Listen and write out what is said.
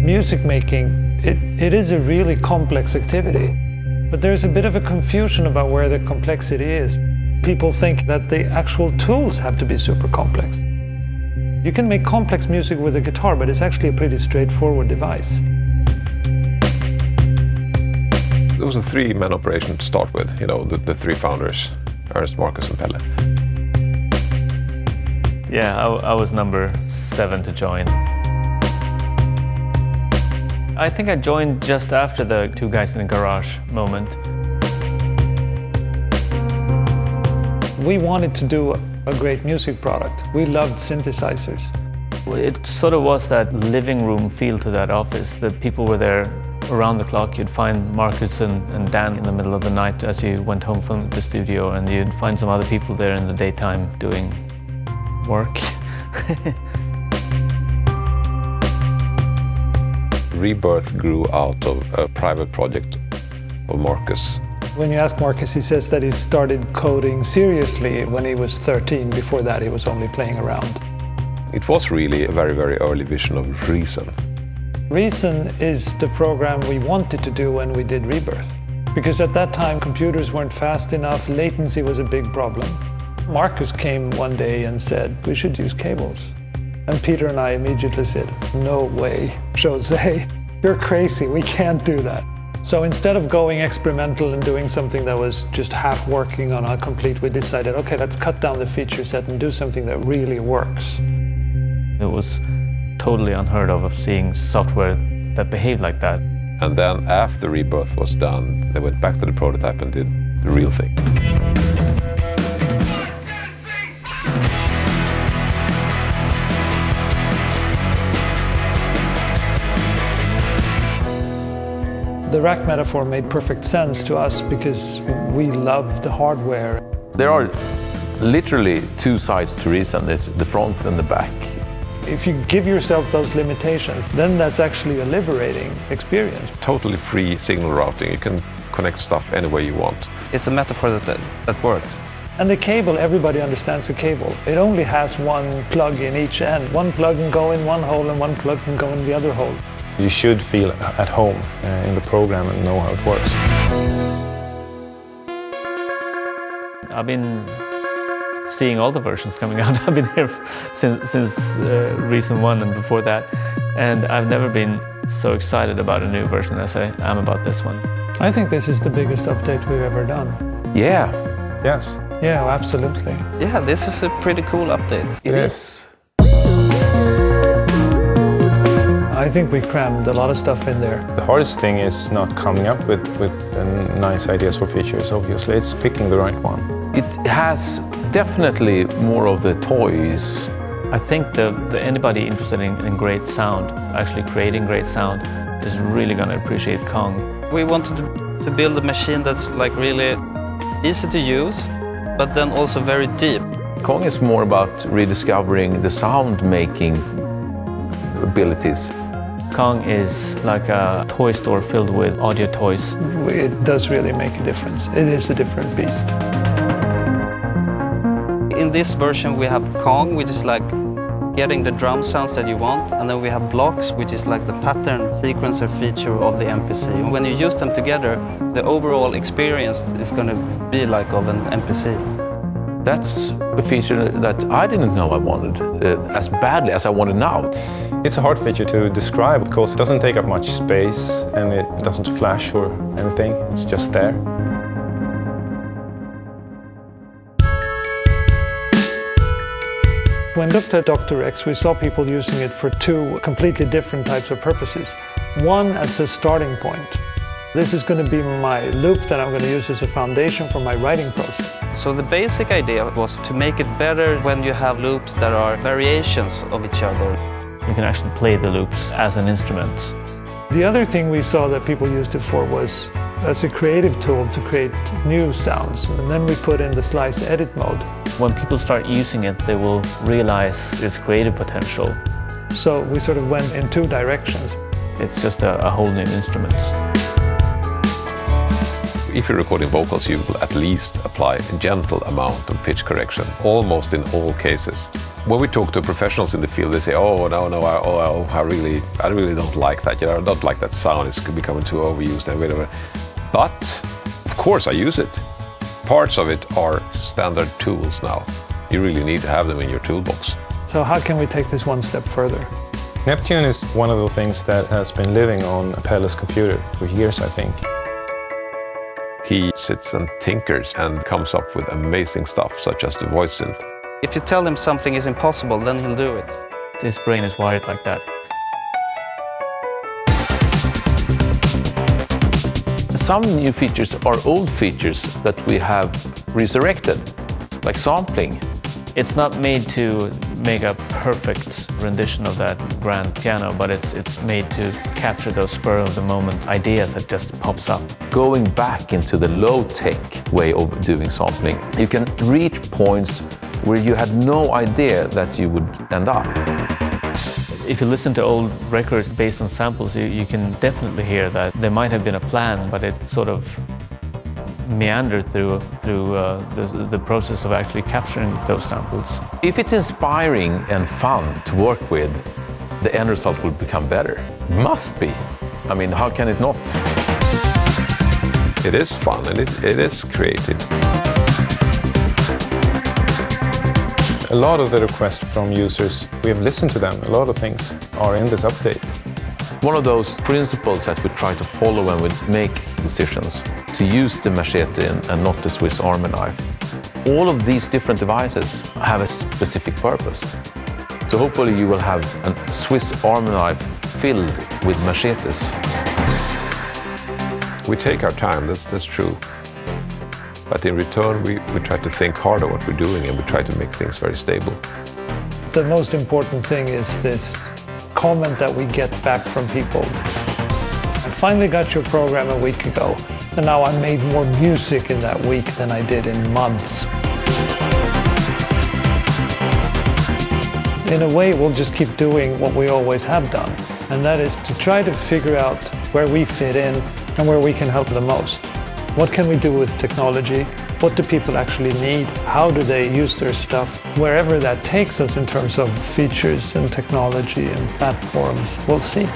Music making, it is a really complex activity, but there's a bit of a confusion about where the complexity is. People think that the actual tools have to be super complex. You can make complex music with a guitar, but it's actually a pretty straightforward device. It was a three-man operation to start with, you know, the three founders, Ernst, Marcus and Pelle. Yeah, I was number 7 to join. I think I joined just after the two guys in the garage moment. We wanted to do a great music product. We loved synthesizers. It sort of was that living room feel to that office. The people were there around the clock. You'd find Marcus and Dan in the middle of the night as you went home from the studio, and you'd find some other people there in the daytime doing work. Rebirth grew out of a private project of Marcus. When you ask Marcus, he says that he started coding seriously when he was 13. Before that, he was only playing around. It was really a very, very early vision of Reason. Reason is the program we wanted to do when we did Rebirth. Because at that time, computers weren't fast enough, latency was a big problem. Marcus came one day and said, we should use cables. And Peter and I immediately said, no way, Jose, you're crazy, we can't do that. So instead of going experimental and doing something that was just half working on a complete, we decided, okay, let's cut down the feature set and do something that really works. It was totally unheard of seeing software that behaved like that. And then after Rebirth was done, they went back to the prototype and did the real thing. The rack metaphor made perfect sense to us because we love the hardware. There are literally two sides to Reason. There's the front and the back. If you give yourself those limitations, then that's actually a liberating experience. Totally free signal routing. You can connect stuff any way you want. It's a metaphor that works. And the cable, everybody understands the cable. It only has one plug in each end. One plug can go in one hole and one plug can go in the other hole. You should feel at home in the program and know how it works. I've been seeing all the versions coming out. I've been here since Reason 1 and before that, and I've never been so excited about a new version as I am about this one. I think this is the biggest update we've ever done. Yeah. Yes. Yeah, absolutely. Yeah, this is a pretty cool update. It is. I think we crammed a lot of stuff in there. The hardest thing is not coming up with nice ideas for features, obviously. It's picking the right one. It has definitely more of the toys. I think anybody interested in great sound, actually creating great sound, is really going to appreciate Kong. We wanted to build a machine that's like really easy to use, but then also very deep. Kong is more about rediscovering the sound-making abilities. Kong is like a toy store filled with audio toys. It does really make a difference. It is a different beast. In this version we have Kong, which is like getting the drum sounds that you want, and then we have blocks, which is like the pattern sequencer feature of the MPC. And when you use them together, the overall experience is going to be like of an MPC. That's a feature that I didn't know I wanted as badly as I want it now. It's a hard feature to describe because it doesn't take up much space and it doesn't flash or anything. It's just there. When we looked at Dr. X, we saw people using it for two completely different types of purposes. One as a starting point. This is going to be my loop that I'm going to use as a foundation for my writing process. So the basic idea was to make it better when you have loops that are variations of each other. You can actually play the loops as an instrument. The other thing we saw that people used it for was as a creative tool to create new sounds. And then we put in the slice edit mode. When people start using it, they will realize its creative potential. So we sort of went in two directions. It's just a whole new instrument. If you're recording vocals, you will at least apply a gentle amount of pitch correction, almost in all cases. When we talk to professionals in the field, they say, "Oh no, I really don't like that. I don't like that sound. It's becoming too overused and whatever." But of course, I use it. Parts of it are standard tools now. You really need to have them in your toolbox. So how can we take this one step further? Neptune is one of the things that has been living on Pelle's computer for years, I think. He sits and tinkers and comes up with amazing stuff, such as the voice synth. If you tell him something is impossible, then he'll do it. His brain is wired like that. Some new features are old features that we have resurrected, like sampling. It's not made to make a perfect rendition of that grand piano, but it's made to capture those spur-of-the-moment ideas that just pops up. Going back into the low-tech way of doing sampling, you can reach points where you had no idea that you would end up. If you listen to old records based on samples, you can definitely hear that there might have been a plan, but it sort of meandered through the process of actually capturing those samples. If it's inspiring and fun to work with, the end result will become better. Must be. I mean, how can it not? It is fun and it is creative. A lot of the requests from users, we have listened to them. A lot of things are in this update. One of those principles that we try to follow when we make decisions, to use the machete and not the Swiss Army knife. All of these different devices have a specific purpose. So hopefully you will have a Swiss Army knife filled with machetes. We take our time, that's true. But in return, we try to think hard on what we're doing and we try to make things very stable. The most important thing is this comment that we get back from people. I finally got your program a week ago, and now I made more music in that week than I did in months. In a way, we'll just keep doing what we always have done, and that is to try to figure out where we fit in and where we can help the most. What can we do with technology? What do people actually need? How do they use their stuff? Wherever that takes us in terms of features and technology and platforms, we'll see.